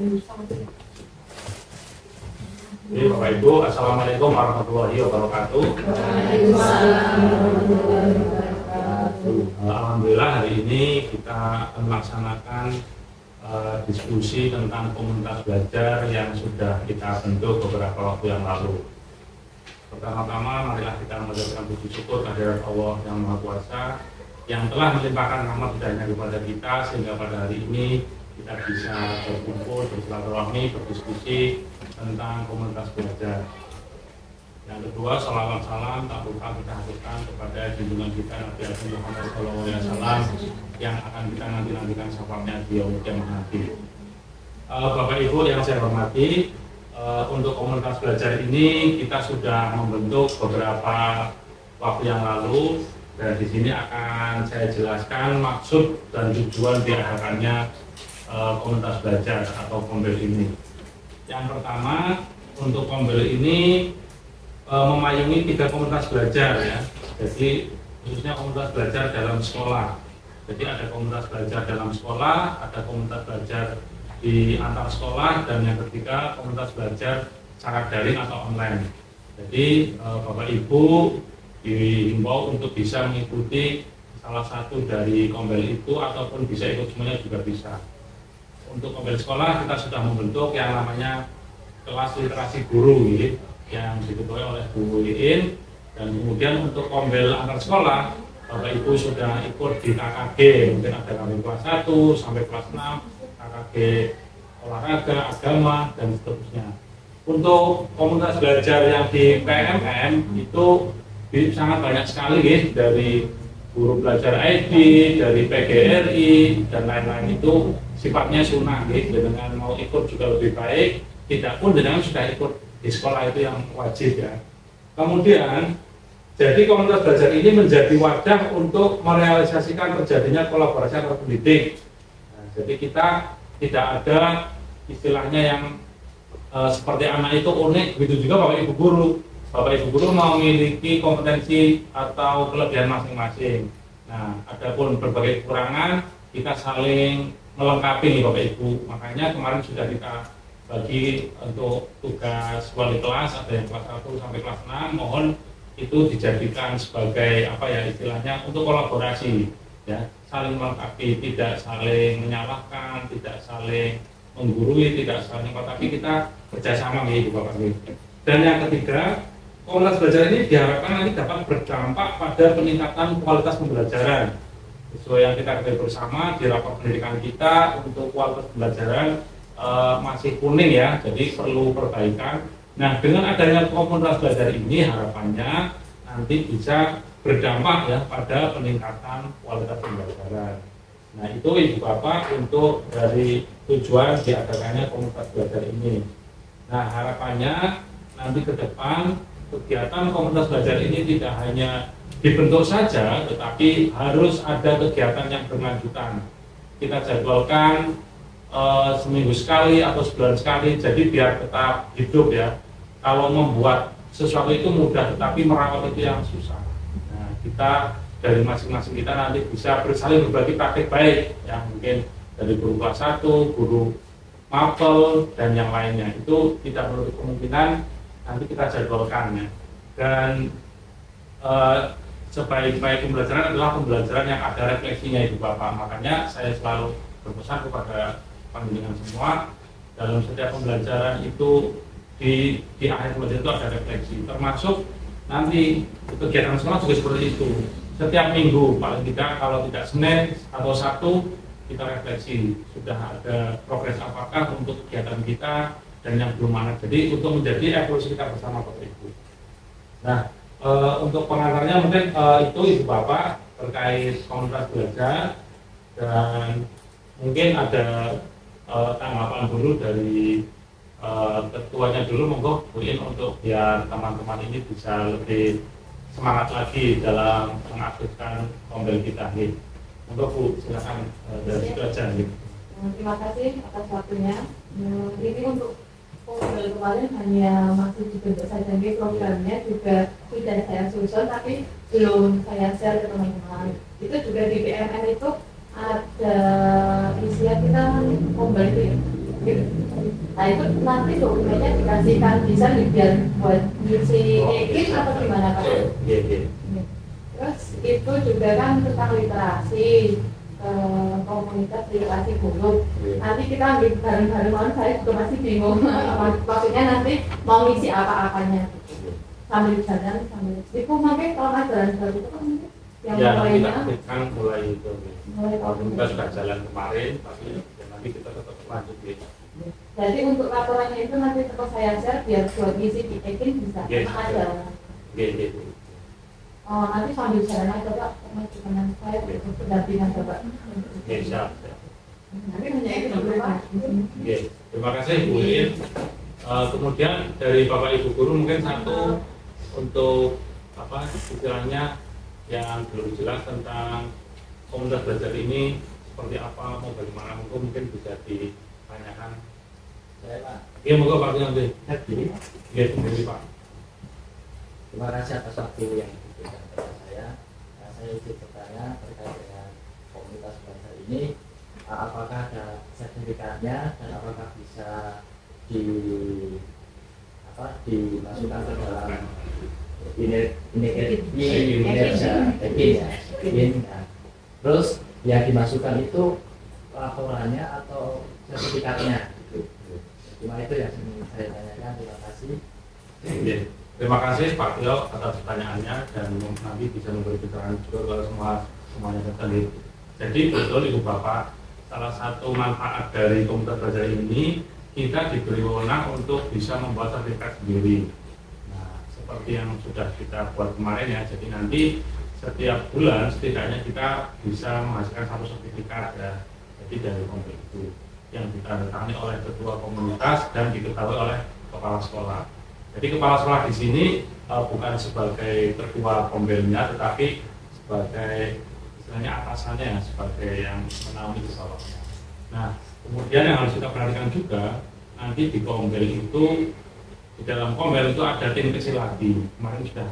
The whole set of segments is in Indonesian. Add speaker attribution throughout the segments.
Speaker 1: Oke, Bapak Ibu, Assalamualaikum warahmatullahi wabarakatuh. Alhamdulillah hari ini kita melaksanakan diskusi tentang komunitas belajar yang sudah kita bentuk beberapa waktu yang lalu. Pertama-tama marilah kita mengucapkan puji syukur kehadirat Allah yang Maha Kuasa yang telah melimpahkan rahmat hidayahnya kepada kita sehingga pada hari ini kita bisa berkumpul, bersilaturahmi, berdiskusi tentang komunitas belajar. Yang kedua, salawat salam tak lupa kita haturkan kepada junjungan kita Nabi Muhammad SAW yang akan kita nantikan syafaatnya di yaumul kiamah nanti. Bapak Ibu yang saya hormati, untuk komunitas belajar ini kita sudah membentuk beberapa waktu yang lalu dan di sini akan saya jelaskan maksud dan tujuan diadakannya komunitas belajar atau kombel ini. Yang pertama, untuk kombel ini memayungi 3 komunitas belajar ya. Jadi khususnya komunitas belajar dalam sekolah. Jadi ada komunitas belajar dalam sekolah, ada komunitas belajar di antar sekolah, dan yang ketiga komunitas belajar secara daring atau online. Jadi Bapak Ibu dihimbau untuk bisa mengikuti salah satu dari kombel itu ataupun bisa ikut semuanya juga bisa. Untuk kombel sekolah kita sudah membentuk yang namanya kelas literasi guru gitu, yang diketuai oleh Bu Iin, dan kemudian untuk kombel antar sekolah Bapak Ibu sudah ikut di KKG, mungkin ada kami kelas 1 sampai kelas 6, KKG olahraga, agama, dan seterusnya. Untuk komunitas belajar yang di PMM itu sangat banyak sekali gitu, dari guru belajar ID, dari PGRI, dan lain-lain itu sifatnya sunnah gitu, dengan mau ikut juga lebih baik, tidak pun dengan sudah ikut di sekolah itu yang wajib ya. Kemudian jadi komunitas belajar ini menjadi wadah untuk merealisasikan terjadinya kolaborasi antar pendidik. Nah, jadi kita tidak ada istilahnya yang seperti anak itu unik, begitu juga Bapak Ibu guru. Bapak Ibu guru memiliki kompetensi atau kelebihan masing-masing. Nah, adapun berbagai kekurangan kita saling melengkapi nih Bapak Ibu. Makanya kemarin sudah kita bagi untuk tugas wali kelas, ada yang kelas 1 sampai kelas 6, mohon itu dijadikan sebagai apa ya istilahnya untuk kolaborasi ya, saling melengkapi, tidak saling menyalahkan, tidak saling menggurui, tidak saling, tapi kita kerjasama gitu Bapak Ibu. Dan yang ketiga, komunitas belajar ini diharapkan nanti dapat berdampak pada peningkatan kualitas pembelajaran sesuai yang kita ketahui bersama di rapat pendidikan kita. Untuk kualitas pembelajaran masih kuning ya, jadi perlu perbaikan. Nah, dengan adanya komunitas belajar ini harapannya nanti bisa berdampak ya pada peningkatan kualitas pembelajaran. Nah, itu Ibu Bapak untuk dari tujuan diadakannya komunitas belajar ini. Nah, harapannya nanti ke depan kegiatan komunitas belajar ini tidak hanya dibentuk saja, tetapi harus ada kegiatan yang berlanjutan. Kita jadwalkan seminggu sekali atau sebulan sekali, jadi biar tetap hidup ya. Kalau membuat sesuatu itu mudah, tetapi merawat itu yang susah. Nah, kita dari masing-masing kita nanti bisa saling berbagi praktik baik, yang mungkin dari guru kelas 1, guru mapel, dan yang lainnya. Itu tidak menutup kemungkinan nanti kita jadwalkan ya. Dan sebaik-baik pembelajaran adalah pembelajaran yang ada refleksinya Ibu Bapak. Makanya saya selalu berpesan kepada panjenengan semua, dalam setiap pembelajaran itu di akhir pembelajaran itu ada refleksi, termasuk nanti kegiatan sekolah juga seperti itu. Setiap minggu paling tidak, kalau tidak Senin atau Sabtu, kita refleksi sudah ada progres apakah untuk kegiatan kita dan yang belum mana. Jadi untuk menjadi evolusi kita bersama Bapak Ibu. Nah, untuk pengantarnya mungkin itu Ibu Bapak terkait komunitas belajar, dan mungkin ada tanggapan dulu dari ketuanya dulu, monggo Bu In, untuk biar teman-teman ini bisa lebih semangat lagi dalam mengaktifkan kombel kita nih. Monggo Bu, silakan dari situ aja nih.
Speaker 2: Terima kasih atas waktunya. Ini untuk kombel kemarin hanya masih dibentuk saja, programnya juga tidak saya susun tapi belum saya share ke teman-teman. Itu juga di PMN itu ada isinya kita kombel itu ya. Nah itu nanti dokumennya dikasihkan bisa biar buat ngisi EKIN atau gimana Pak?
Speaker 1: Iya.
Speaker 2: Terus itu juga kan tentang literasi, komunitas literasi guru. Nanti kita ambil bareng-bareng, saya juga masih bingung. Maksudnya nanti mau ngisi apa-apanya sambil jalan sambil itu mungkin kalau ajaran baru itu kan yang
Speaker 1: ya,
Speaker 2: mulainya
Speaker 1: mulai itu.
Speaker 2: Mulai
Speaker 1: Walaupun kita sudah jalan kemarin, tapi ya nanti kita tetap lanjut ya.
Speaker 2: Jadi untuk laporannya itu nanti tetap saya share biar buat ngisi di EKIN bisa ada.
Speaker 1: Iya.
Speaker 2: Oh, nanti sambil jalan aja Pak, dengan saya berdampingan Bapak.
Speaker 1: Iya, siap.
Speaker 2: Nanti hanya itu dulu Pak.
Speaker 1: Iya, terima kasih Bu Iin. Kemudian dari Bapak Ibu Guru mungkin satu untuk apa istilahnya yang belum jelas tentang komunitas belajar ini seperti apa, mau bagaimana, mungkin bisa ditanyakan.
Speaker 3: Saya Pak.
Speaker 1: Iya, moga Pak nanti. Iya, sendiri Pak.
Speaker 3: Terima kasih atas waktu yang diberikan kepada saya. Saya izin bertanya terkait dengan komunitas belajar ini, apakah ada sertifikatnya dan apakah bisa dimasukkan ke dalam ini. Terus yang dimasukkan itu laporannya atau sertifikatnya? Cuma itu yang saya tanyakan. Terima kasih.
Speaker 1: Terima kasih Pak Tio atas pertanyaannya dan nanti bisa memberi keterangan juga kalau semuanya terkait. Jadi betul Ibu Bapak, salah satu manfaat dari komunitas belajar ini kita diberi wewenang untuk bisa membuat sertifikat sendiri. Nah, seperti yang sudah kita buat kemarin ya. Jadi nanti setiap bulan setidaknya kita bisa menghasilkan satu sertifikat ya. Jadi dari komunitas itu yang ditandatangani oleh ketua komunitas dan diketahui oleh kepala sekolah. Jadi kepala sekolah di sini bukan sebagai ketua kombelnya, tetapi sebagai istilahnya atasannya, sebagai yang menaungi di bawahnya. Nah, kemudian yang harus kita perhatikan juga nanti di kombel itu, di dalam kombel itu ada tim kecil lagi. Kemarin sudah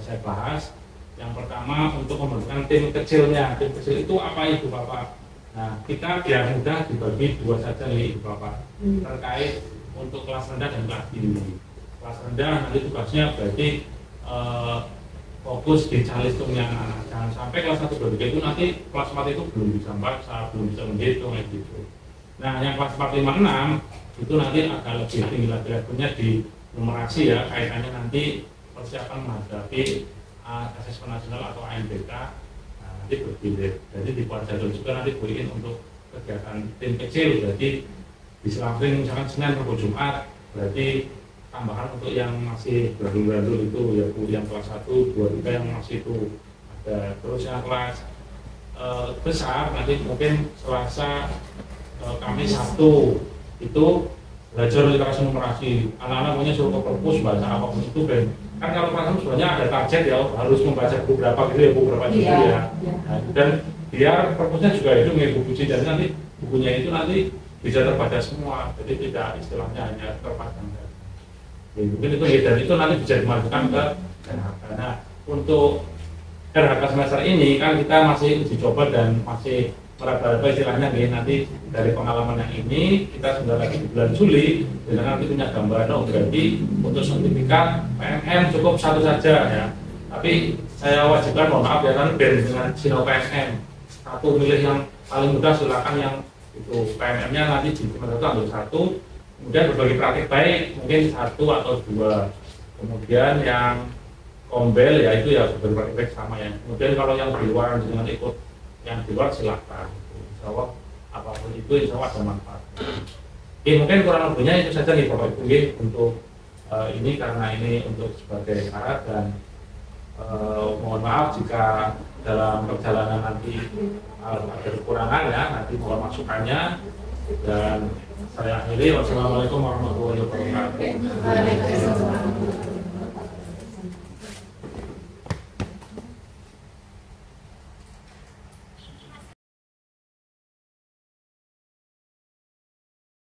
Speaker 1: saya bahas. Yang pertama untuk membentukkan tim kecilnya. Tim kecil itu apa Ibu Bapak? Nah, kita biar mudah dibagi dua saja nih Ibu Bapak terkait untuk kelas rendah dan kelas tinggi. Kelas rendah nanti tugasnya berarti fokus di calistung yang anak. Jangan sampai kelas 1 2 itu nanti kelas 4 itu belum bisa baca, belum bisa menghitung gitu. Nah, yang kelas 4 5 6 itu nanti agak lebih tinggi lagi levelnya di numerasi ya, kaitannya nanti persiapan menghadapi asesmen nasional atau ANBK. Nah, nanti berbeda. Jadi dibuat jadwal juga nanti buiin untuk kegiatan tim kecil. Berarti di selang-seling misalkan Senin Rabu Jumat, berarti tambahan untuk yang masih baru-baru itu ya Bu, yang kelas 1, 2, 3 yang masih itu ada. Terus yang kelas besar nanti mungkin Selasa, Kamis, Sabtu itu belajar literasi numerasi. Anak-anak punya suruh ke perpus baca apapun itu kan kalau kelas sebenarnya ada target ya, harus membaca buku berapa gitu ya, buku berapa gitu ya. Nah, dan biar perpusnya juga itu buku buku dan nanti bukunya itu nanti bisa terbaca semua, jadi tidak istilahnya hanya terpajang. Ya, mungkin itu ya, dan itu nanti bisa dimasukkan ke RHK. Nah, untuk RHK semester ini kan kita masih uji coba dan masih meraba-raba istilahnya nih, nanti dari pengalaman yang ini kita sudah lagi di bulan Juli dan nanti punya gambaran berarti untuk sertifikat PNM cukup satu saja ya, tapi saya wajibkan mohon maaf ya kan dengan Sino PNM satu, pilih yang paling mudah silakan yang itu PNM-nya nanti di semester itu ambil satu. Kemudian berbagi praktik baik mungkin 1 atau 2. Kemudian yang kombel ya itu ya berbagi praktik baik sama ya. Kemudian kalau yang di luar dengan ikut yang di luar silakan. Insya Allah apapun itu insya Allah ada manfaat. Oke, mungkin kurang lebihnya itu saja nih Bapak Ibu untuk ini karena ini untuk sebagai syarat dan mohon maaf jika dalam perjalanan nanti ada kekurangan ya, nanti mohon masukannya. Dan saya akhiri, wassalamualaikum warahmatullahi wabarakatuh.